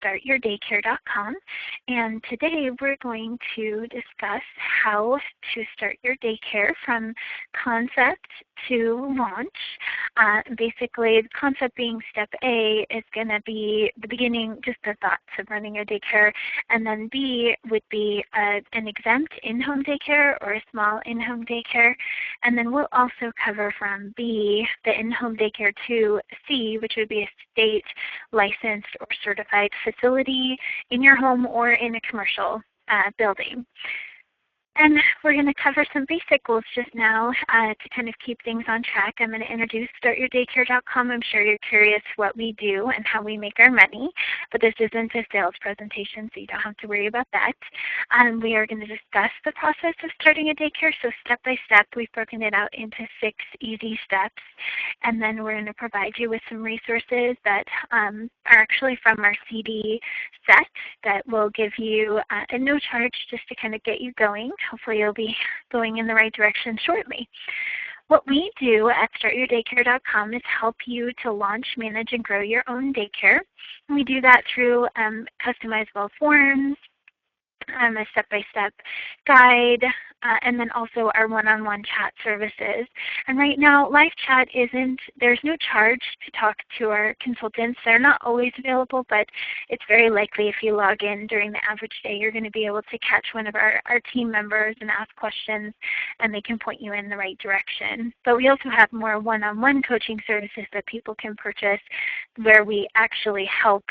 startyourdaycare.com, and today we're going to discuss how to start your daycare from concept to launch. Basically, the concept being step A is going to be the beginning, just the thoughts of running a daycare, and then B would be an exempt in-home daycare or a small in-home daycare, and then we'll also cover from B, the in-home daycare, to C, which would be a state licensed or certified facility in your home or in a commercial building. And we're going to cover some basic goals just now to kind of keep things on track. I'm going to introduce startyourdaycare.com. I'm sure you're curious what we do and how we make our money, but this isn't a sales presentation, so you don't have to worry about that. We are going to discuss the process of starting a daycare. So step by step, we've broken it out into 6 easy steps. And then we're going to provide you with some resources that are actually from our CD set that will give you at no charge just to kind of get you going. Hopefully you'll be going in the right direction shortly. What we do at startyourdaycare.com is help you to launch, manage, and grow your own daycare. And we do that through customizable forms, a step-by-step guide, and then also our one-on-one chat services. And right now, live chat there's no charge to talk to our consultants. They're not always available, but it's very likely if you log in during the average day, you're going to be able to catch one of our team members and ask questions, and they can point you in the right direction. But we also have more one-on-one coaching services that people can purchase where we actually help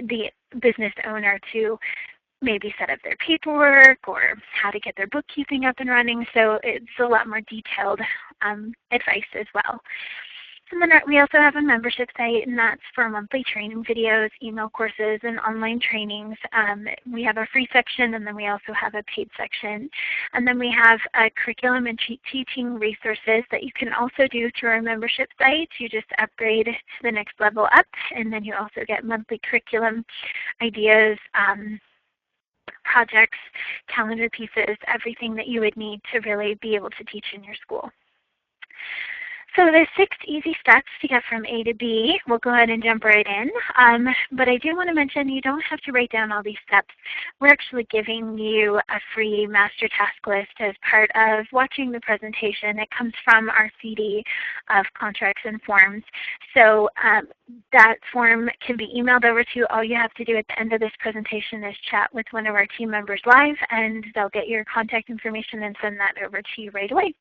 the business owner to maybe set up their paperwork or how to get their bookkeeping up and running. So it's a lot more detailed advice as well. And then we also have a membership site, and that's for monthly training videos, email courses, and online trainings. We have a free section, and then we also have a paid section. And then we have a curriculum and teaching resources that you can also do through our membership site. You just upgrade to the next level up, and then you also get monthly curriculum ideas, projects, calendar pieces, everything that you would need to really be able to teach in your school. So there's 6 easy steps to get from A to B. We'll go ahead and jump right in. But I do want to mention you don't have to write down all these steps. We're actually giving you a free master task list as part of watching the presentation. It comes from our CD of contracts and forms. So that form can be emailed over to you. All you have to do at the end of this presentation is chat with one of our team members live, and they'll get your contact information and send that over to you right away.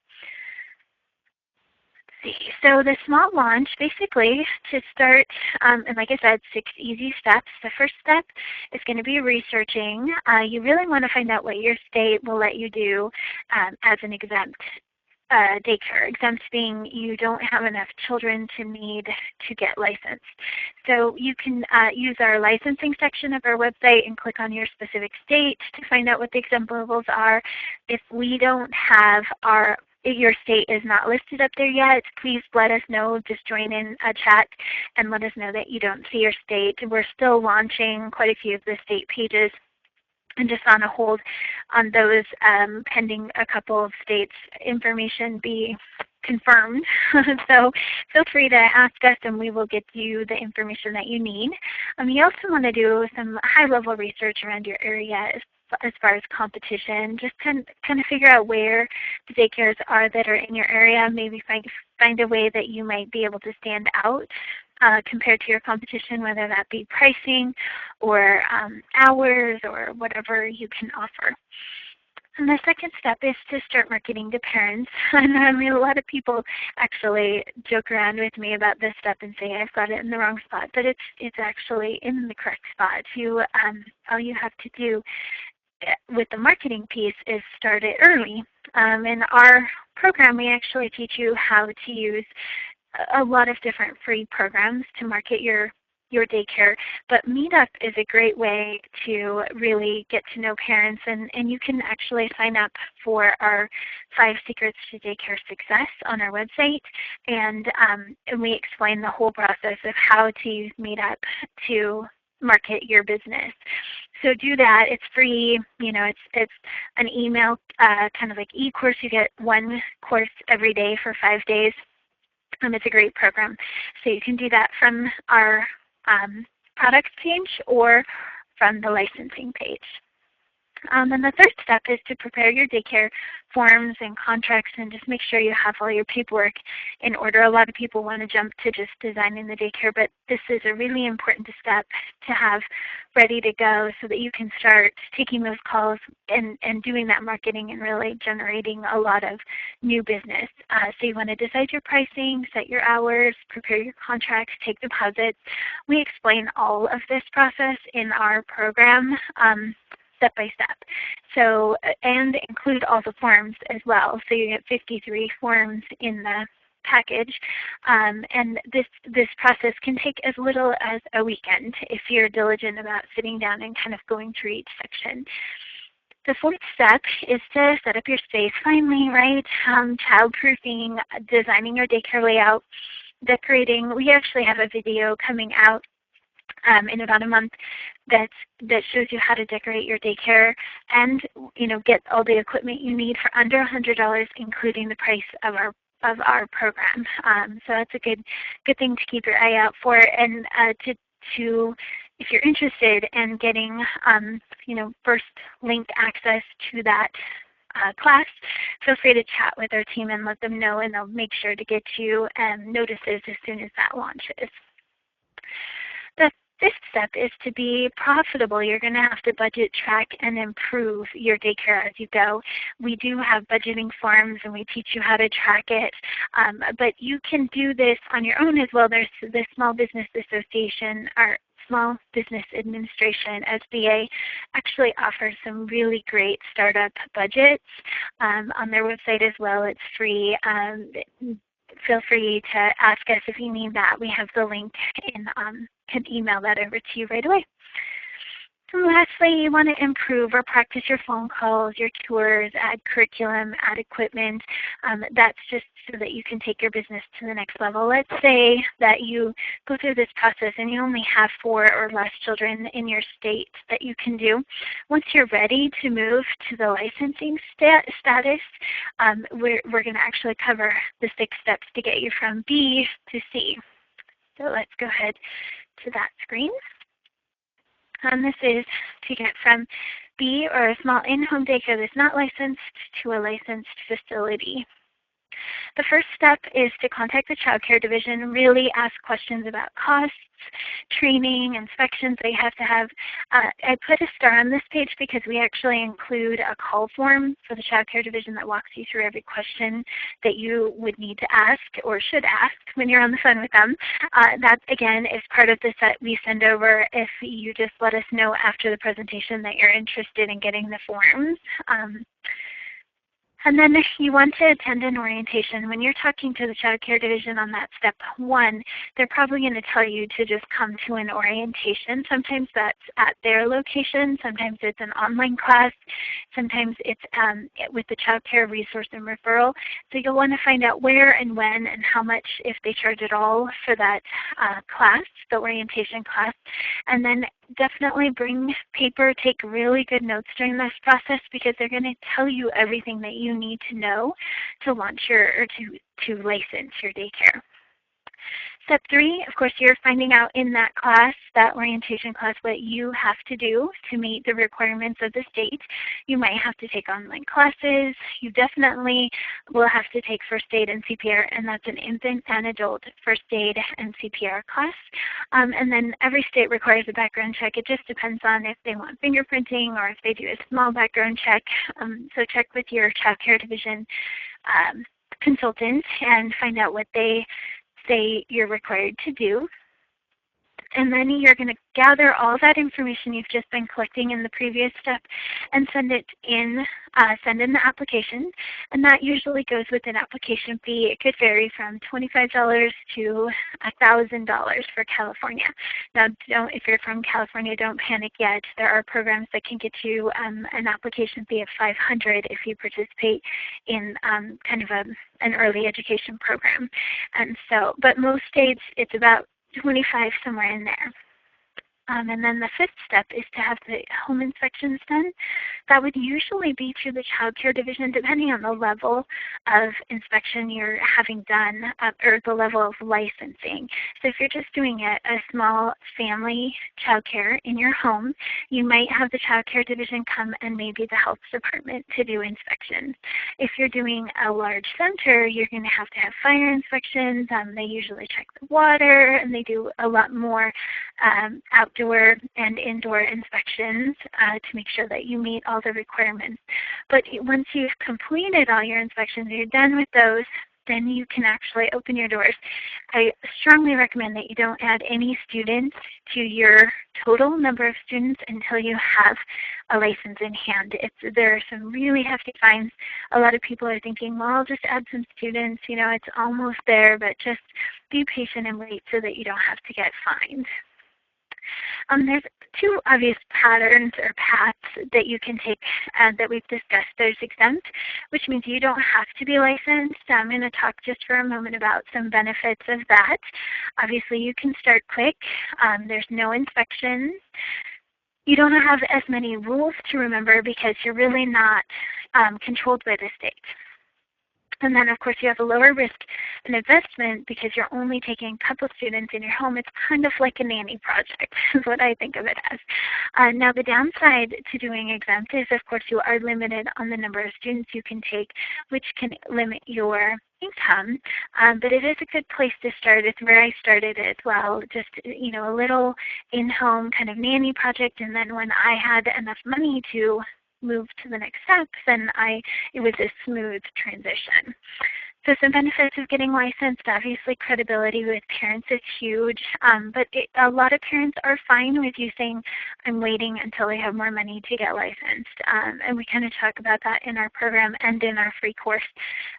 So the small launch, basically, to start, and like I said, 6 easy steps. The first step is going to be researching. You really want to find out what your state will let you do as an exempt daycare. Exempt being you don't have enough children to need to get licensed. So you can use our licensing section of our website and click on your specific state to find out what the exempt levels are. If we don't have your state is not listed up there yet, please let us know. Just join in a chat and let us know that you don't see your state. We're still launching quite a few of the state pages and just on a hold on those pending a couple of states' information be confirmed. So feel free to ask us and we will get you the information that you need. You also want to do some high-level research around your area as far as competition. Just kind of figure out where the daycares are that are in your area. Maybe find a way that you might be able to stand out compared to your competition, whether that be pricing or hours or whatever you can offer. And the second step is to start marketing to parents. And I mean, a lot of people actually joke around with me about this step and say I've got it in the wrong spot, but it's actually in the correct spot. All you have to do with the marketing piece is start it early. In our program, we actually teach you how to use a lot of different free programs to market your daycare, but Meetup is a great way to really get to know parents, and you can actually sign up for our 5 Secrets to Daycare Success on our website, and we explain the whole process of how to use Meetup to market your business. So do that. It's free. It's an email kind of like e-course. You get 1 course every day for 5 days. It's a great program. So you can do that from our products page or from the licensing page. And the third step is to prepare your daycare forms and contracts and just make sure you have all your paperwork in order. A lot of people want to jump to just designing the daycare, but this is a really important step to have ready to go so that you can start taking those calls and doing that marketing and really generating a lot of new business. So you want to decide your pricing, set your hours, prepare your contracts, take deposits. We explain all of this process in our program. Step by step. So, and include all the forms as well. So you get 53 forms in the package. And this process can take as little as a weekend if you're diligent about sitting down and kind of going through each section. The fourth step is to set up your space finally, right? Child-proofing, designing your daycare layout, decorating. We actually have a video coming out in about a month that shows you how to decorate your daycare and get all the equipment you need for under $100, including the price of our program. So that's a good thing to keep your eye out for. And to if you're interested in getting first link access to that class, feel free to chat with our team and let them know, and they'll make sure to get you notices as soon as that launches. The fifth step is to be profitable. You're going to have to budget, track, and improve your daycare as you go. We do have budgeting forms, and we teach you how to track it. But you can do this on your own as well. There's the Small Business Association, our Small Business Administration, SBA, actually offers some really great startup budgets on their website as well. It's free. Feel free to ask us if you need that. We have the link and can email that over to you right away. And lastly, you want to improve or practice your phone calls, your tours, add curriculum, add equipment. That's just so that you can take your business to the next level. Let's say that you go through this process and you only have 4 or less children in your state that you can do. Once you're ready to move to the licensing status, we're going to actually cover the 6 steps to get you from B to C. So let's go ahead to that screen. This is to get from B, or a small in-home daycare that's not licensed, to a licensed facility. The first step is to contact the Child Care Division, really ask questions about costs, training, inspections they have to have. I put a star on this page because we actually include a call form for the Child Care Division that walks you through every question that you would need to ask or should ask when you're on the phone with them. That, again, is part of the set we send over if you just let us know after the presentation that you're interested in getting the forms. And then you want to attend an orientation. When you're talking to the Child Care Division on that step 1, they're probably going to tell you to just come to an orientation. Sometimes that's at their location. Sometimes it's an online class. Sometimes it's with the Child Care Resource and Referral. So you'll want to find out where and when and how much, if they charge at all, for that class, the orientation class. And then definitely bring paper, take really good notes during this process, because they're going to tell you everything that you need to know to launch your, or to license your daycare. Step 3, of course, you're finding out in that class, that orientation class, what you have to do to meet the requirements of the state. You might have to take online classes. You definitely will have to take first aid and CPR, and that's an infant and adult first aid and CPR class. And then every state requires a background check. It just depends on if they want fingerprinting or if they do a small background check. So check with your Child Care Division consultant and find out what they say you're required to do. And then you're going to gather all that information you've just been collecting in the previous step and send it in, send in the application. And that usually goes with an application fee. It could vary from $25 to $1,000 for California. Now, if you're from California, don't panic yet. There are programs that can get you an application fee of $500 if you participate in kind of an early education program. And so, but most states, it's about 25, somewhere in there. And then the fifth step is to have the home inspections done. That would usually be through the child care division, depending on the level of inspection you're having done or the level of licensing. So if you're just doing a small family child care in your home, you might have the child care division come and maybe the health department to do inspections. If you're doing a large center, you're going to have fire inspections. They usually check the water, and they do a lot more outdoor and indoor inspections to make sure that you meet all the requirements. But once you've completed all your inspections, you're done with those, then you can actually open your doors. I strongly recommend that you don't add any students to your total number of students until you have a license in hand. There are some really hefty fines. A lot of people are thinking, well, I'll just add some students, it's almost there, but just be patient and wait so that you don't have to get fined. There's two obvious patterns or paths that you can take that we've discussed. There's exempt, which means you don't have to be licensed. I'm going to talk just for a moment about some benefits of that. Obviously, you can start quick. There's no inspections. You don't have as many rules to remember because you're really not controlled by the state. And then, of course, you have a lower risk in investment because you're only taking a couple students in your home. It's kind of like a nanny project is what I think of it as. Now, the downside to doing exempt is, of course, you are limited on the number of students you can take, which can limit your income. But it is a good place to start. It's where I started as well, just a little in-home kind of nanny project. And then when I had enough money to move to the next steps, and it was a smooth transition. So some benefits of getting licensed, obviously credibility with parents is huge, but a lot of parents are fine with you saying, I'm waiting until I have more money to get licensed. And we kind of talk about that in our program and in our free course,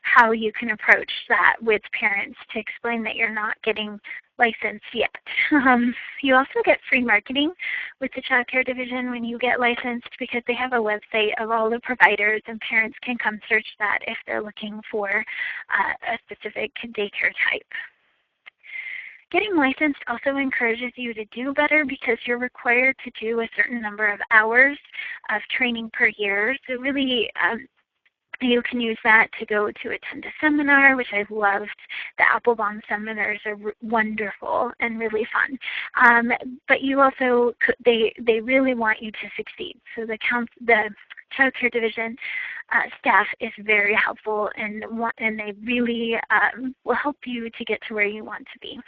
how you can approach that with parents to explain that you're not getting licensed yet. You also get free marketing with the child care division when you get licensed because they have a website of all the providers, and parents can come search that if they're looking for a specific daycare type. Getting licensed also encourages you to do better because you're required to do a certain number of hours of training per year. So really, you can use that to go to attend a seminar, which I loved. The Applebaum seminars are wonderful and really fun. But you also, they really want you to succeed. So the child care division staff is very helpful, and they really will help you to get to where you want to be.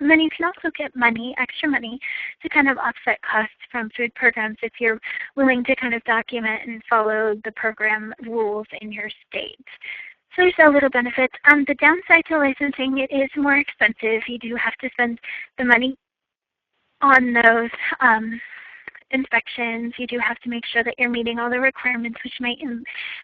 And then you can also get money, extra money, to kind of offset costs from food programs if you're willing to kind of document and follow the program rules in your state. So there's a little benefits. The downside to licensing, it is more expensive. You do have to spend the money on those inspections. You do have to make sure that you're meeting all the requirements, which might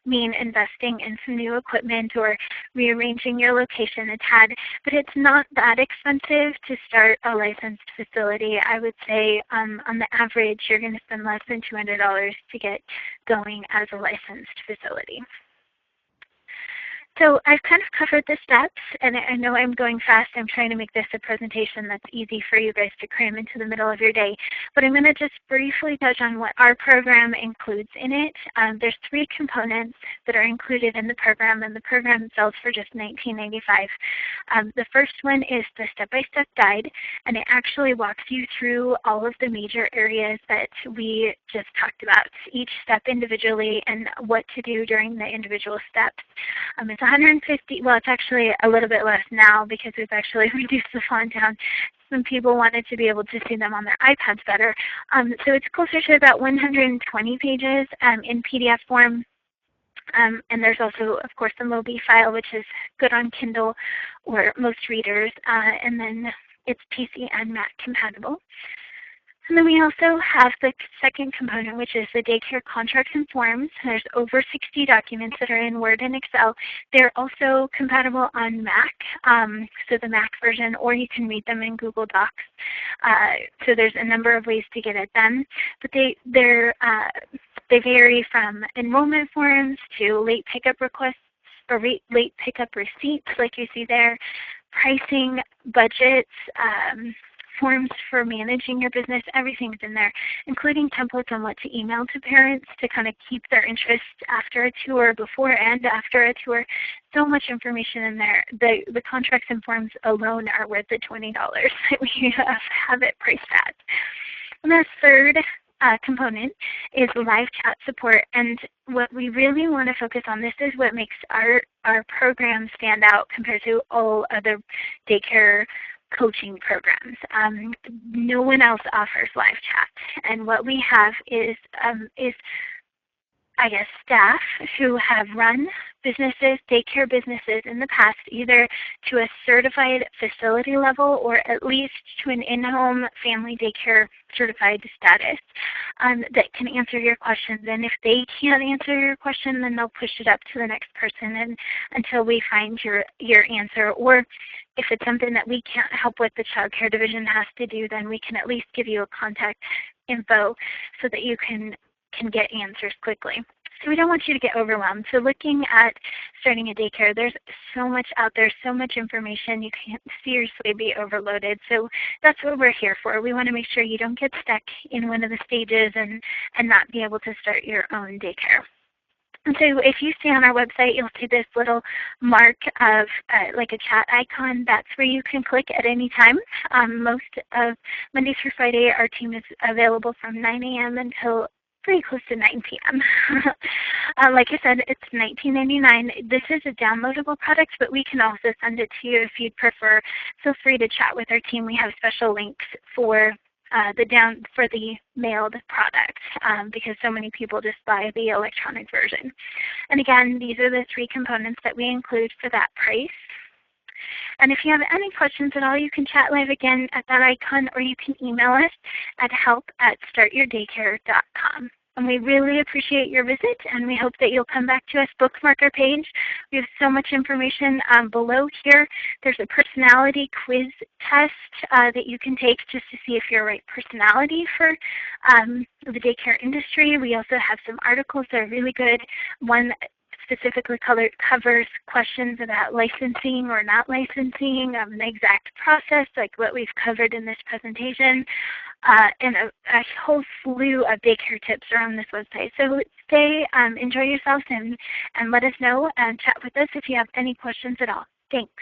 mean investing in some new equipment or rearranging your location a tad. But it's not that expensive to start a licensed facility. I would say on the average, you're going to spend less than $200 to get going as a licensed facility. So I've kind of covered the steps, and I know I'm going fast. I'm trying to make this a presentation that's easy for you guys to cram into the middle of your day. But I'm going to just briefly touch on what our program includes in it. There's 3 components that are included in the program, and the program sells for just $19.95. The first one is the step-by-step guide, and it actually walks you through all of the major areas that we just talked about, each step individually and what to do during the individual steps. It's 150, well, it's actually a little bit less now because we've actually reduced the font down. Some people wanted to be able to see them on their iPads better. So it's closer to about 120 pages in PDF form. And there's also, of course, the Mobi file, which is good on Kindle or most readers. And then it's PC and Mac compatible. And then we also have the second component, which is the daycare contracts and forms. There's over 60 documents that are in Word and Excel. They're also compatible on Mac, so the Mac version, or you can read them in Google Docs. So there's a number of ways to get at them. But they vary from enrollment forms to late pickup requests or late pickup receipts, like you see there, pricing, budgets, forms for managing your business, everything's in there, including templates on what to email to parents to kind of keep their interest after a tour, before and after a tour. So much information in there. The contracts and forms alone are worth the $20 that we have it priced at. And the third component is live chat support. And what we really want to focus on, this is what makes our program stand out compared to all other daycare coaching programs. No one else offers live chat. And what we have is I guess, staff who have run businesses, daycare businesses in the past, either to a certified facility level or at least to an in-home family daycare certified status that can answer your questions. And if they can't answer your question, then they'll push it up to the next person and until we find your answer. Or if it's something that we can't help with, the child care division has to do, then we can at least give you a contact info so that you can get answers quickly. So we don't want you to get overwhelmed. So looking at starting a daycare, there's so much out there, so much information, you can't seriously be overloaded. So that's what we're here for. We want to make sure you don't get stuck in one of the stages and not be able to start your own daycare. And so if you see on our website, you'll see this little mark of like a chat icon. That's where you can click at any time. Most of Monday through Friday, our team is available from 9 a.m. until pretty close to 9 p.m. Like I said, it's $19.99. This is a downloadable product, but we can also send it to you if you'd prefer. Feel free to chat with our team. We have special links for the mailed product because so many people just buy the electronic version. And again, these are the three components that we include for that price. And if you have any questions at all, you can chat live again at that icon, or you can email us at help@startyourdaycare.com. And we really appreciate your visit, and we hope that you'll come back to us. Bookmark our page. We have so much information below here. There's a personality quiz test that you can take just to see if you're the right personality for the daycare industry. We also have some articles that are really good. One specifically covers questions about licensing or not licensing, the exact process, like what we've covered in this presentation, and a whole slew of daycare tips are on this website. So enjoy yourselves, and let us know and chat with us if you have any questions at all. Thanks.